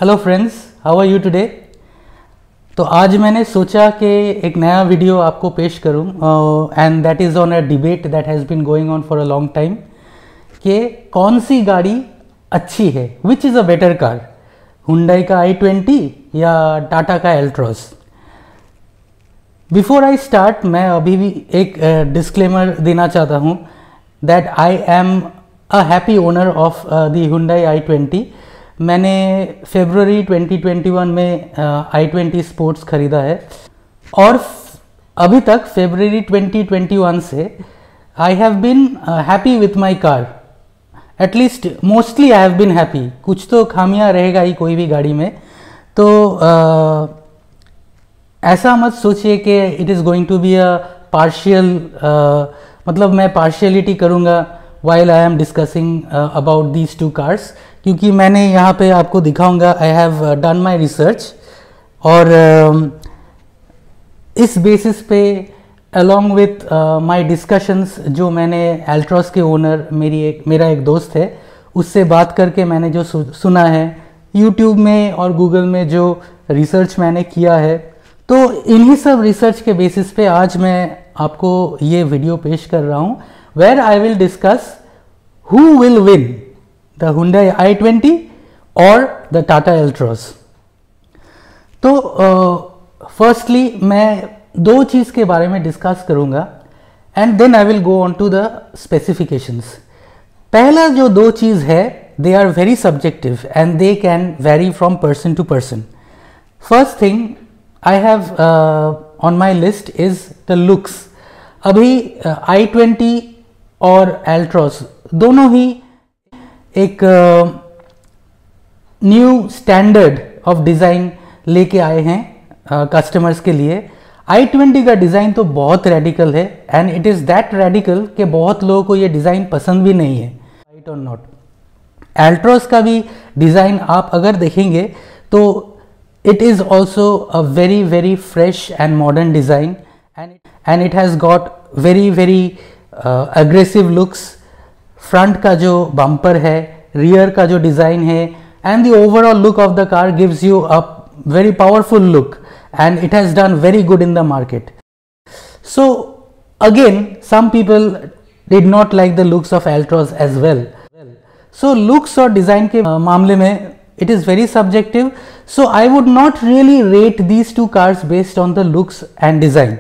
Hello friends, how are you today. तो आज मैंने सोचा कि एक नया वीडियो आपको पेश करूं and that is on a debate that has been going on for a long time कि कौन सी गाड़ी अच्छी है, which is a better car, Hyundai का i20 या टाटा का एल्ट्रॉस। बिफोर आई स्टार्ट मैं अभी भी एक डिस्क्लेमर देना चाहता हूँ that I am a happy owner of the Hyundai i20। मैंने फरवरी 2021 में i20 स्पोर्ट्स ख़रीदा है और अभी तक फरवरी 2021 से I have been happy with my car. At least mostly I have been happy. कुछ तो खामियां रहेगा ही कोई भी गाड़ी में, तो ऐसा मत सोचिए कि it is going to be a partial, मतलब मैं पार्शियलिटी करूँगा while I am discussing about these two cars, क्योंकि मैंने यहाँ पे आपको दिखाऊंगा I have done my research और इस बेसिस पे अलॉन्ग विथ माई डिस्कशंस जो मैंने एल्ट्रॉस के ओनर मेरा एक दोस्त है उससे बात करके मैंने जो सुना है यूट्यूब में और गूगल में, जो रिसर्च मैंने किया है, तो इन्हीं सब रिसर्च के बेसिस पे आज मैं आपको ये वीडियो पेश कर रहा हूँ where I will discuss who will win the Hyundai i20 और द टाटा एल्ट्रॉस। तो फर्स्टली मैं दो चीज़ के बारे में डिस्कस करूँगा and then I will go on to the specifications. पहला जो दो चीज़ है they are very subjective and they can vary from person to person. First thing I have on my list is the looks. अभी i20 और एल्ट्रॉस दोनों ही एक new standard of design लेके आए हैं कस्टमर्स के लिए। i20 का डिज़ाइन तो बहुत रेडिकल है and it is that radical कि बहुत लोगों को ये डिज़ाइन पसंद भी नहीं है, राइट और नॉट। एल्ट्रॉस का भी डिज़ाइन आप अगर देखेंगे तो it is also a very very fresh and modern design and it has got very very aggressive looks. Front का जो बम्पर है, रियर का जो डिज़ाइन है and the overall look of the car gives you a very powerful look and it has done very good in the market. So again some people did not like the looks of Altroz as well. So looks और design के मामले में it is very subjective, so I would not really rate these two cars based on the looks and design.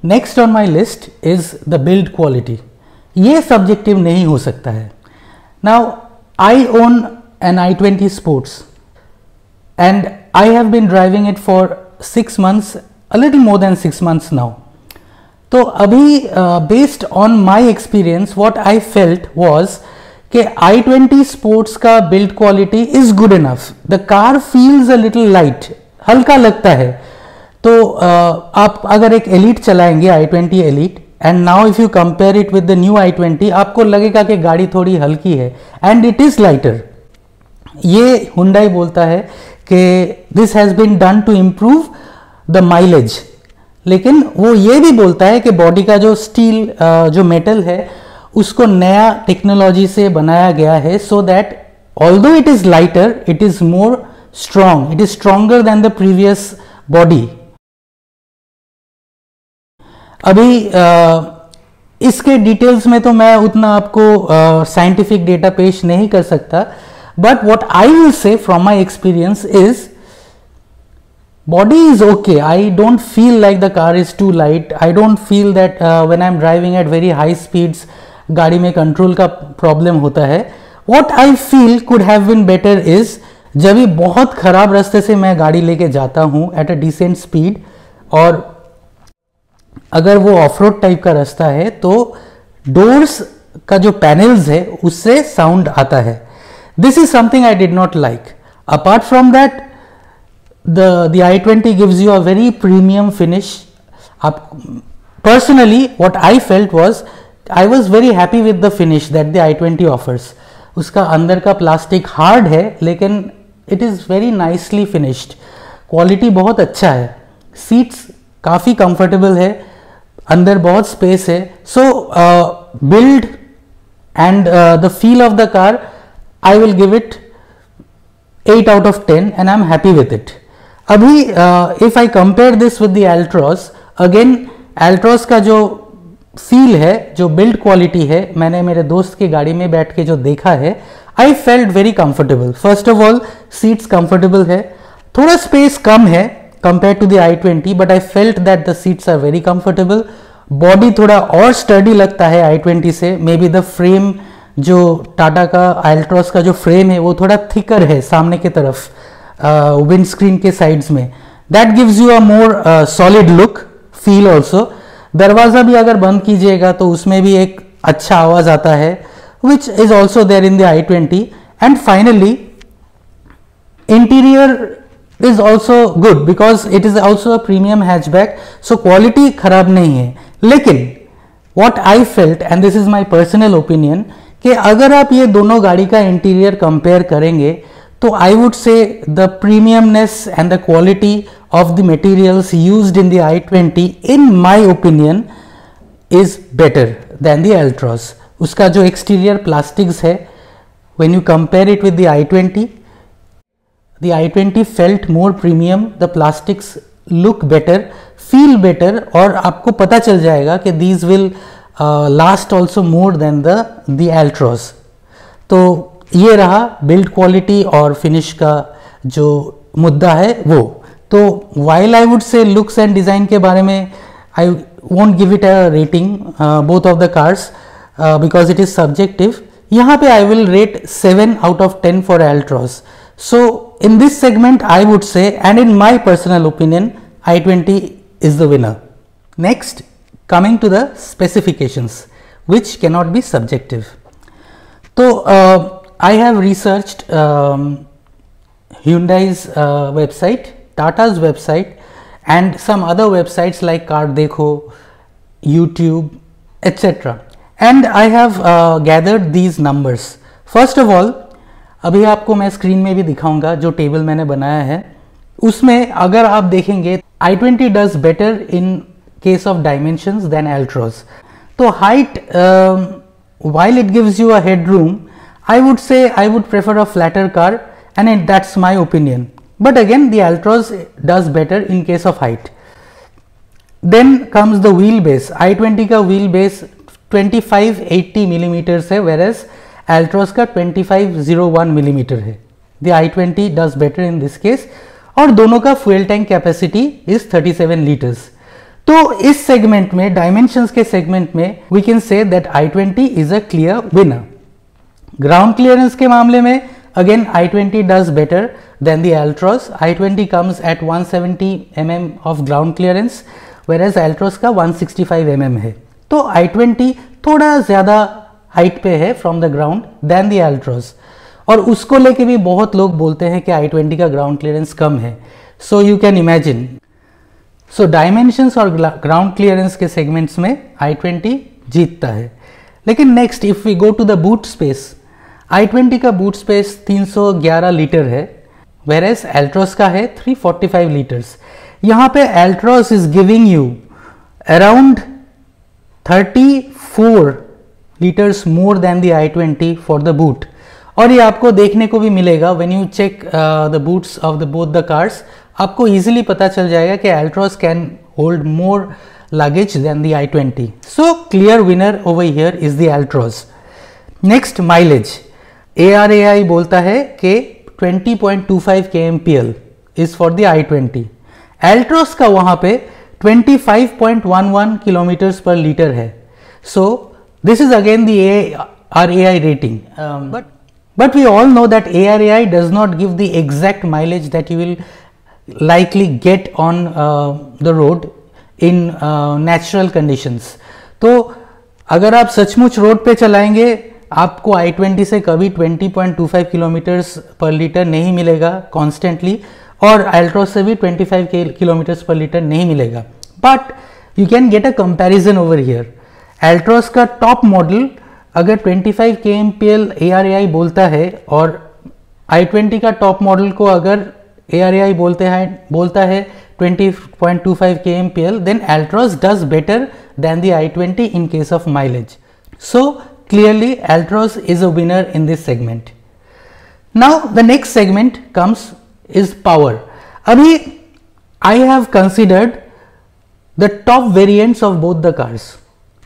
Next on my list is the build quality. ये subjective नहीं हो सकता है। Now I own an i20 Sports and I have been driving it for 6 months, a little more than 6 months now. तो अभी based on my experience what I felt was कि i20 Sports का build quality is good enough. The car feels a little light, हल्का लगता है। तो आप अगर एक Elite चलाएंगे i20 Elite and now if you compare it with the new i20 आपको लगेगा कि गाड़ी थोड़ी हल्की है and it is lighter. ये Hyundai बोलता है कि this has been done to improve the mileage, लेकिन वो ये भी बोलता है कि बॉडी का जो स्टील जो मेटल है उसको नया टेक्नोलॉजी से बनाया गया है so that although it is lighter it is more strong, it is stronger than the previous body. अभी इसके डिटेल्स में तो मैं उतना आपको साइंटिफिक डेटा पेश नहीं कर सकता, but what I will say from my experience is body is okay. I don't feel like the car is too light. I don't feel that when I'm driving at very high speeds गाड़ी में control का problem होता है। What I feel could have been better is जब भी बहुत ख़राब रास्ते से मैं गाड़ी लेके जाता हूँ at a decent speed और अगर वो ऑफ रोड टाइप का रास्ता है तो डोर्स का जो पैनल्स है उससे साउंड आता है। This is something I did not like. Apart from that, the i20 gives you a very premium finish. Personally, what I felt was I was very happy with the finish that the i20 offers. उसका अंदर का plastic hard है लेकिन it is very nicely finished. Quality बहुत अच्छा है, seats काफ़ी comfortable है, अंदर बहुत स्पेस है। So build and the feel of the car I will give it 8 out of 10 and I'm happy with it. अभी if I compare this with the Altroz, again Altroz का जो feel है, जो build quality है, मैंने मेरे दोस्त की गाड़ी में बैठ के जो देखा है, I felt very comfortable. First of all seats comfortable है, थोड़ा स्पेस कम है compare to the i20, but I felt that the seats are very comfortable. Body थोड़ा और स्टडी लगता है i20 से. मे बी द फ्रेम जो टाटा का अल्ट्रॉस का जो फ्रेम है वो थोड़ा थिकर है सामने की तरफ, विंड स्क्रीन के साइड्स में. That gives you a more solid look, feel also. दरवाजा भी अगर बंद कीजिएगा तो उसमें भी एक अच्छा आवाज आता है, which is also there in the i20. And finally, interior is also good because it is also a premium hatchback, so quality खराब नहीं है. लेकिन what I felt, and this is my personal opinion, कि अगर आप ये दोनों गाड़ी का इंटीरियर कंपेयर करेंगे तो I would say the premiumness and the quality of the materials used in the i20 in my opinion is better than the Altroz. उसका जो एक्सटीरियर प्लास्टिक्स है, when you compare it with the i20 felt more premium, the plastics look better, feel better, और आपको पता चल जाएगा कि these will last also more than the Altroz. तो ये रहा बिल्ड क्वालिटी और फिनिश का जो मुद्दा है वो. तो while I would say looks and design के बारे में I won't give it a rating, both of the cars, because it is subjective. यहाँ पे I will rate 7 out of 10 for Altroz. So in this segment I would say, and in my personal opinion, i20 is the winner. Next, coming to the specifications, which cannot be subjective. So I have researched Hyundai's website, Tata's website, and some other websites like Car Dekho, YouTube, etc. And I have gathered these numbers. First of all, अभी आपको मैं screen में भी दिखाऊंगा जो table मैंने बनाया है. उसमें अगर आप देखेंगे i20 does better in case of dimensions than Altroz. तो height, while it gives you a headroom, I would say I would prefer a flatter car, and that's my opinion. But again, the Altroz does better in case of height. Then comes the wheelbase. i20 का wheelbase 2580 millimeters है, whereas Altroz का 2501 millimeter है. The i20 does better in this case. और दोनों का fuel tank capacity is 37 liters. तो इस segment में, dimensions के segment में, we can say that i20 is a clear winner. Ground clearance के मामले में again i20 does better than the Altroz. i20 comes at 170 mm of ground clearance, whereas Altroz का 165 mm है. तो i20 थोड़ा ज़्यादा हाइट पे है from the ground than the Altroz, और उसको लेके भी बहुत लोग बोलते हैं कि i20 का ग्राउंड क्लियरेंस कम है. So you can imagine. So dimensions और ग्राउंड क्लियरेंस के सेगमेंट्स में i20 जीतता है. लेकिन next, if we go to the boot space, i20 का बूट स्पेस 311 लीटर है, whereas Altroz का है 345 लीटर्स. यहाँ पे Altroz is giving you around 34 liters more than the i20 for the boot. और ये आपको देखने को भी मिलेगा when you check the boots of the both the cars. आपको easily पता चल जाएगा कि Altroz can hold more luggage than the i20. So clear winner over here is the Altroz. Next, mileage. ARAI बोलता है कि 20.25 kmpl is for the i20. Altroz का वहाँ पे 25.11 kilometers per liter है. So this is again the ARAI rating, but we all know that ARAI does not give the exact mileage that you will likely get on the road in natural conditions. तो अगर आप सचमुच road पे चलाएंगे आपको i20 से कभी 20.25 kilometres पर लीटर नहीं मिलेगा कॉन्स्टेंटली, और Altroz से भी 25 किलोमीटर्स पर लीटर नहीं मिलेगा. But you can get a comparison over here. Altroz का टॉप मॉडल अगर 25 kmpl ARAI बोलता है और i20 का टॉप मॉडल को अगर ARAI बोलता है 20.25 kmpl, then Altroz does better than the i20 in case of mileage. So clearly Altroz is a winner in this segment. Now the next segment comes is power. अभी I have considered the top variants of both the cars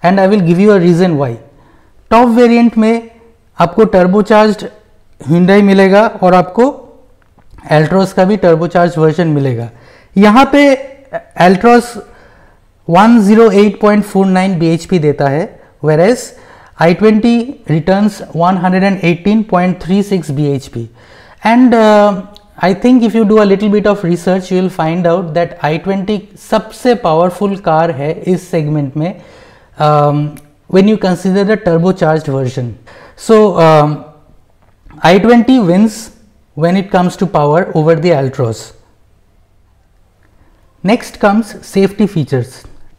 and I will give you a reason why. Top variant में आपको turbocharged Hyundai मिलेगा और आपको Altroz का भी turbocharge version मिलेगा. यहाँ पे Altroz 108.49 bhp देता है, whereas i20 returns 118.36 bhp. And I think if you do a little bit of research, you will find out that i20 सबसे powerful car है इस segment में when you consider the turbocharged version. So i20 wins when it comes to power over the Altroz. Next comes safety features.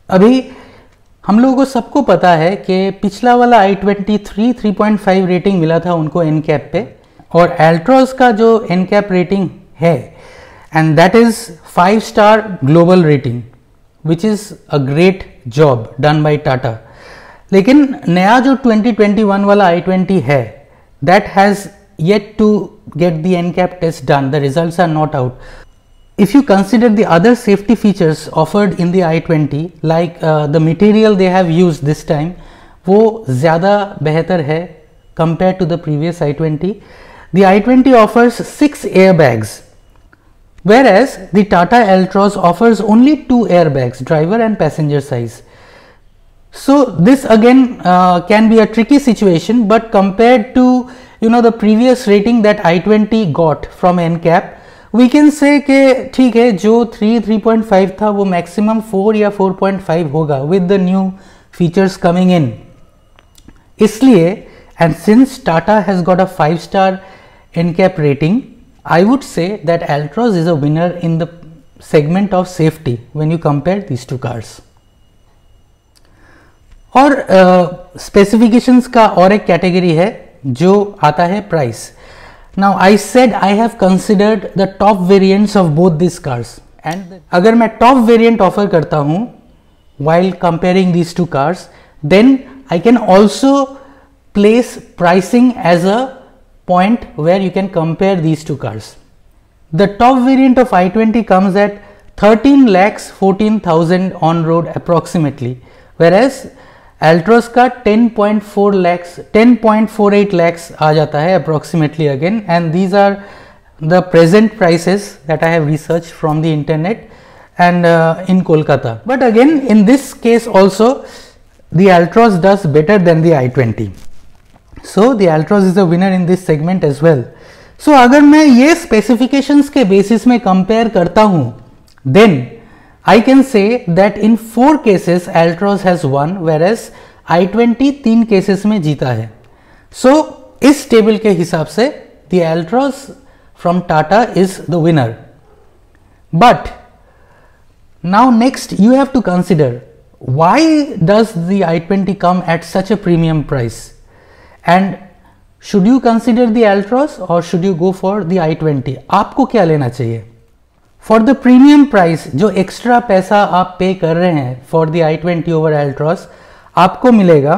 अभी हम लोगों को सबको पता है कि पिछला वाला i20 3.5 रेटिंग मिला था उनको NCAP पे, और Altroz का जो NCAP रेटिंग है and that is 5 star global rating which is a great job done by Tata. लेकिन नया जो 2021 वाला i20 है that has yet to get the NCAP test done. The results are not out. If you consider the other safety features offered in the i20 like the material they have used this time, वो ज़्यादा बेहतर है compare to the previous i20. The i20 offers 6 airbags, whereas the Tata Altroz offers only 2 airbags, driver and passenger size. So this again can be a tricky situation, but compared to the previous rating that i20 got from NCAP, we can say कि ठीक है, जो 3.5 था वो maximum 4 या 4.5 होगा with the new features coming in. इसलिए, and since Tata has got a 5-star NCAP rating, I would say that Altroz is a winner in the segment of safety when you compare these two cars. और specifications का और एक category है जो आता है price. Now I said I have considered the top variants of both these cars, and अगर मैं top variant offer करता हूँ while comparing these two cars, then I can also place pricing as a point where you can compare these two cars. The top variant of i20 comes at 13,14,000 on road approximately, whereas Altroz का 10.48 lakhs आ जाता है approximately again, and these are the present prices that I have researched from the internet and in Kolkata. But again, in this case also the Altroz does better than the i20. So the Altroz is a winner in this segment as well. So अगर मैं ये specifications के basis में compare करता हूँ, then I can say that in 4 cases Altroz has won, whereas i20 3 cases में जीता है. So इस table के हिसाब से the Altroz from Tata is the winner. But now next you have to consider, why does the i20 come at such a premium price? And should you consider the Altroz or should you go for the i20? आपको क्या लेना चाहिए? For the premium price, जो extra पैसा आप पे कर रहे हैं for the i20 over Altroz, आपको मिलेगा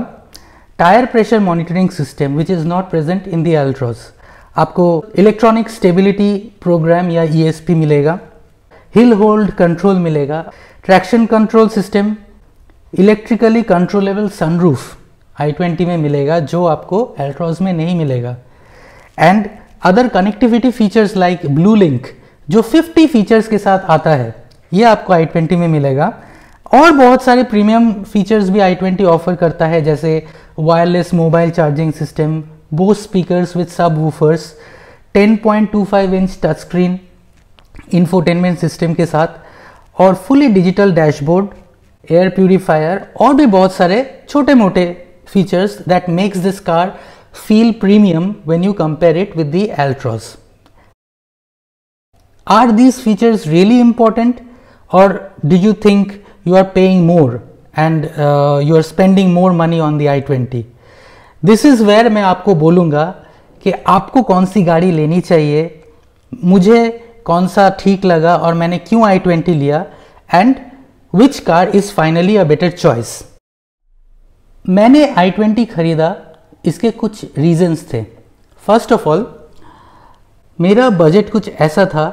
tyre pressure monitoring system which is not present in the Altroz. आपको इलेक्ट्रॉनिक स्टेबिलिटी प्रोग्राम या ESP मिलेगा, हिल होल्ड कंट्रोल मिलेगा, traction control system, electrically controllable sunroof i20 में मिलेगा जो आपको Altroz में नहीं मिलेगा, and other connectivity features like blue link जो 50 फीचर्स के साथ आता है ये आपको i20 में मिलेगा, और बहुत सारे प्रीमियम फीचर्स भी i20 ऑफर करता है जैसे wireless mobile charging system, Bose speakers with subwoofers, 10.25 inch touch screen infotainment system के साथ, और fully digital dashboard, air purifier, और भी बहुत सारे छोटे मोटे features that makes this car feel premium when you compare it with the Altroz. Are these features really important, or do you think you are paying more and you are spending more money on the i20? This is where मैं आपको बोलूँगा कि आपको कौन सी गाड़ी लेनी चाहिए, मुझे कौन सा ठीक लगा और मैंने क्यों i20 लिया, and which car is finally a better choice. मैंने i20 खरीदा, इसके कुछ रीजंस थे. फर्स्ट ऑफ ऑल, मेरा बजट कुछ ऐसा था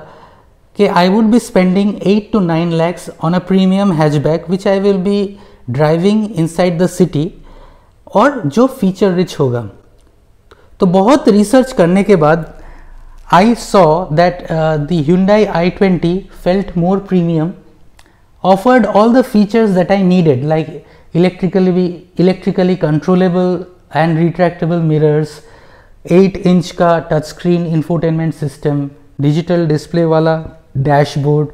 कि I would be spending 8 to 9 lakhs on a premium hatchback which I will be driving inside the city, और जो फीचर रिच होगा। तो बहुत रिसर्च करने के बाद I saw that the Hyundai i20 felt more premium, offered all the features that I needed, like electrically controllable and retractable mirrors, 8-inch का touch screen infotainment system, digital display वाला dashboard,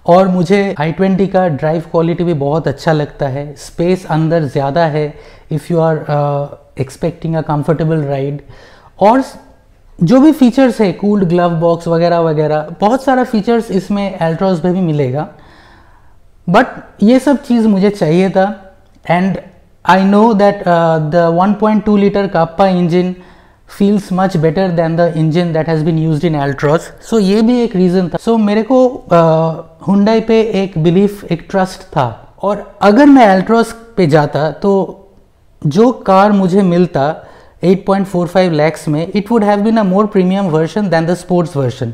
और मुझे i20 का drive quality भी बहुत अच्छा लगता है। स्पेस अंदर ज़्यादा है if you are expecting a comfortable ride, और जो भी फीचर्स है, कूल्ड ग्लव बॉक्स वगैरह वगैरह, बहुत सारा फीचर्स इसमें एल्ट्रॉस में भी मिलेगा। बट ये सब चीज़ मुझे चाहिए था, and I know that the 1.2 liter Kappa engine feels much better than the engine that has been used in Altroz. So ये भी एक रीज़न था। So मेरे को Hyundai पे एक बिलीफ, एक ट्रस्ट था, और अगर मैं Altroz पे जाता तो जो कार मुझे मिलता 8.45 lakhs में, it would have been a more premium version than the sports version.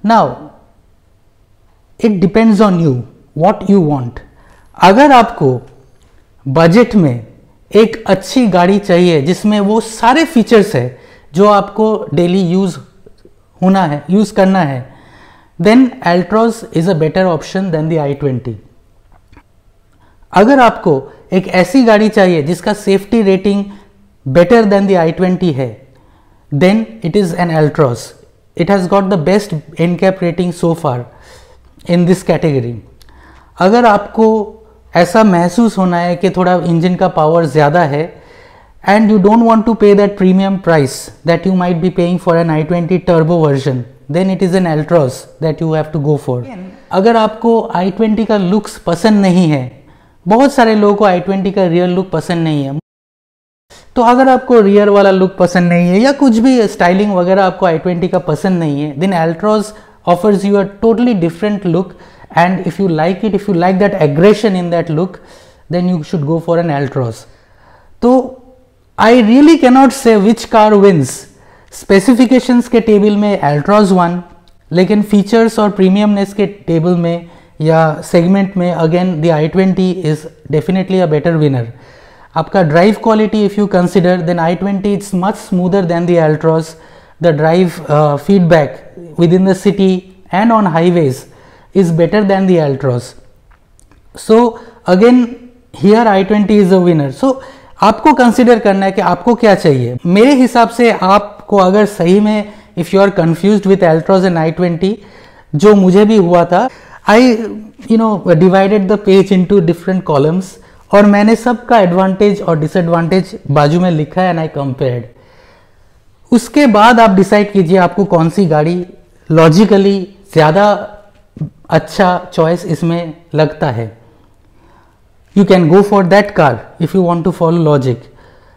Now it depends on you what you want. अगर आपको बजट में एक अच्छी गाड़ी चाहिए जिसमें वो सारे फीचर्स है जो आपको डेली यूज़ करना है, then Altroz is a better option than the i20। अगर आपको एक ऐसी गाड़ी चाहिए जिसका safety rating better than the i20 है, then it is an Altroz। It has got the best NCAP rating so far in this category. अगर आपको ऐसा महसूस होना है कि थोड़ा इंजन का पावर ज़्यादा है, and you don't want to pay that premium price that you might be paying for an i20 turbo version, then it is an Altroz that you have to go for. अगर आपको i20 का looks पसंद नहीं है, बहुत सारे लोगों को i20 का रियर लुक पसंद नहीं है, तो अगर आपको रियर वाला लुक पसंद नहीं है या कुछ भी स्टाइलिंग वगैरह आपको i20 का पसंद नहीं है, then Altroz offers you a totally different look, and if you like it, if you like that aggression in that look, then you should go for an Altroz. तो I really cannot say which car wins. Specifications के table में Altroz won, लेकिन features और premiumness के table में या segment में again the i20 is definitely a better winner. आपका drive quality if you consider, then i20 it's much smoother than the Altroz. The drive feedback within the city and on highways is better than the Altroz. So again here i20 is a winner. So आपको consider करना है कि आपको क्या चाहिए। मेरे हिसाब से आपको अगर सही में if you are confused with Altroz and i20, जो मुझे भी हुआ था, I divided the page into different columns, और मैंने सबका एडवांटेज और डिसएडवांटेज बाजू में लिखा है, एंड आई कंपेयर्ड। उसके बाद आप डिसाइड कीजिए आपको कौन सी गाड़ी लॉजिकली ज़्यादा अच्छा चॉइस इसमें लगता है। You can go for that car if you want to follow logic.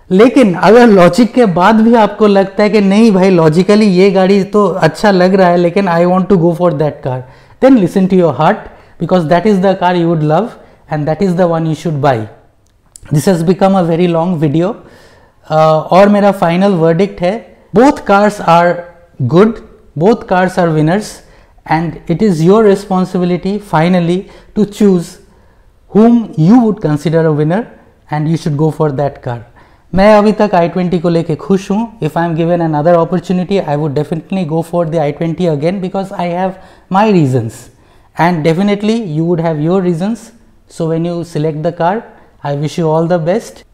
लेकिन अगर लॉजिक के बाद भी आपको लगता है कि नहीं भाई, लॉजिकली ये गाड़ी तो अच्छा लग रहा है लेकिन I want to go for that car, then listen to your heart, because that is the car you would love and that is the one you should buy. This has become a very long video, और मेरा final verdict है, both cars are good, both cars are winners, and it is your responsibility finally to choose whom you would consider a winner, and you should go for that car. मैं अभी तक i20 को लेके खुश हूँ। If I am given another opportunity, I would definitely go for the i20 again because I have my reasons, and definitely you would have your reasons. So when you select the car, I wish you all the best.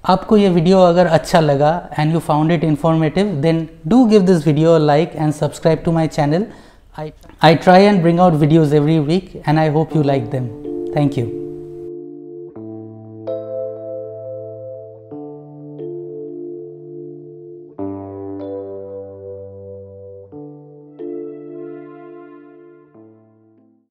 आपको ये video अगर अच्छा लगा and you found it informative, then do give this video a like and subscribe to my channel. I try and bring out videos every week and I hope you like them. Thank you.